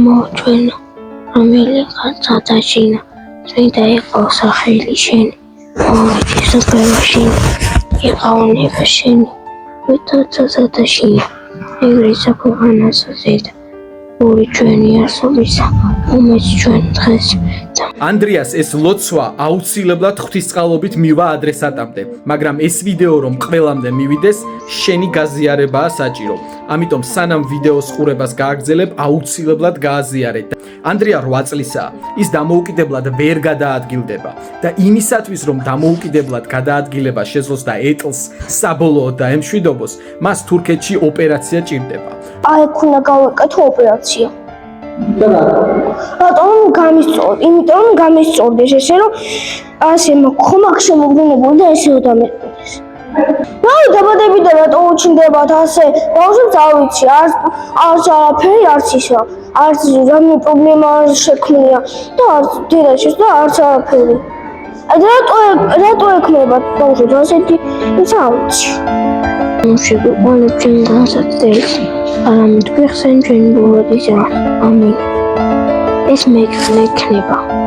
მოჩვენა, რომელიღაც აწაშინა, წმინდა იყო სახელი შენი, მოვიდეს უფლებაშინი, იყავნება შენი, ვეთაცაცადაშინი, ეგრისა ქვეყანასა ზედა, ორი ჩვენი არსობისა, უმეც ჩვენ დღეს. ანდრიას ეს ლოცვა აუცილებლად ღვთისწყალობით მივა ადრესატამდე, მაგრამ ეს ვიდეო რომ ყველამდე მივიდეს, შენი გაზიარებაა საჭირო. ამიტომ სანამ ვიდეოს ყურებას გააგრძელებ, აუცილებლად გააზიარე. ანდრია 8 წლისაა, ის დამოუკიდებლად ვერ გადაადგილდება და იმისათვის რომ დამოუკიდებლად გადაადგილება შეძლოს და ეტლს საბოლოოდ დაემშვიდობოს, მას თურქეთში ოპერაცია ჭირდება. აი აქ უნდა გავაკეთო ოპერაცია. რატომ გამისწორდი? იმიტომ რომ გამისწორდეს ესე რომ ასე ხომაქ შემოგვინებოდი და ესე დამეყდეს. რა დაბადები და რატო უჩნდებათ ასე? ბავშვებს არ ვიცი, არც არაფერი არც ისა. არც რამე პრობლემა არ შექმნია და არც დედაშიც და არც არაფერი. რატო ექმნებათ ბავშვებს ასეთი ის არ ვიცი. შეგვიყვანებ ჩვენ განსაცდელს, არამედ გვიხსენ ჩვენ ბოლოდისა. ამინ. ეს მექნება.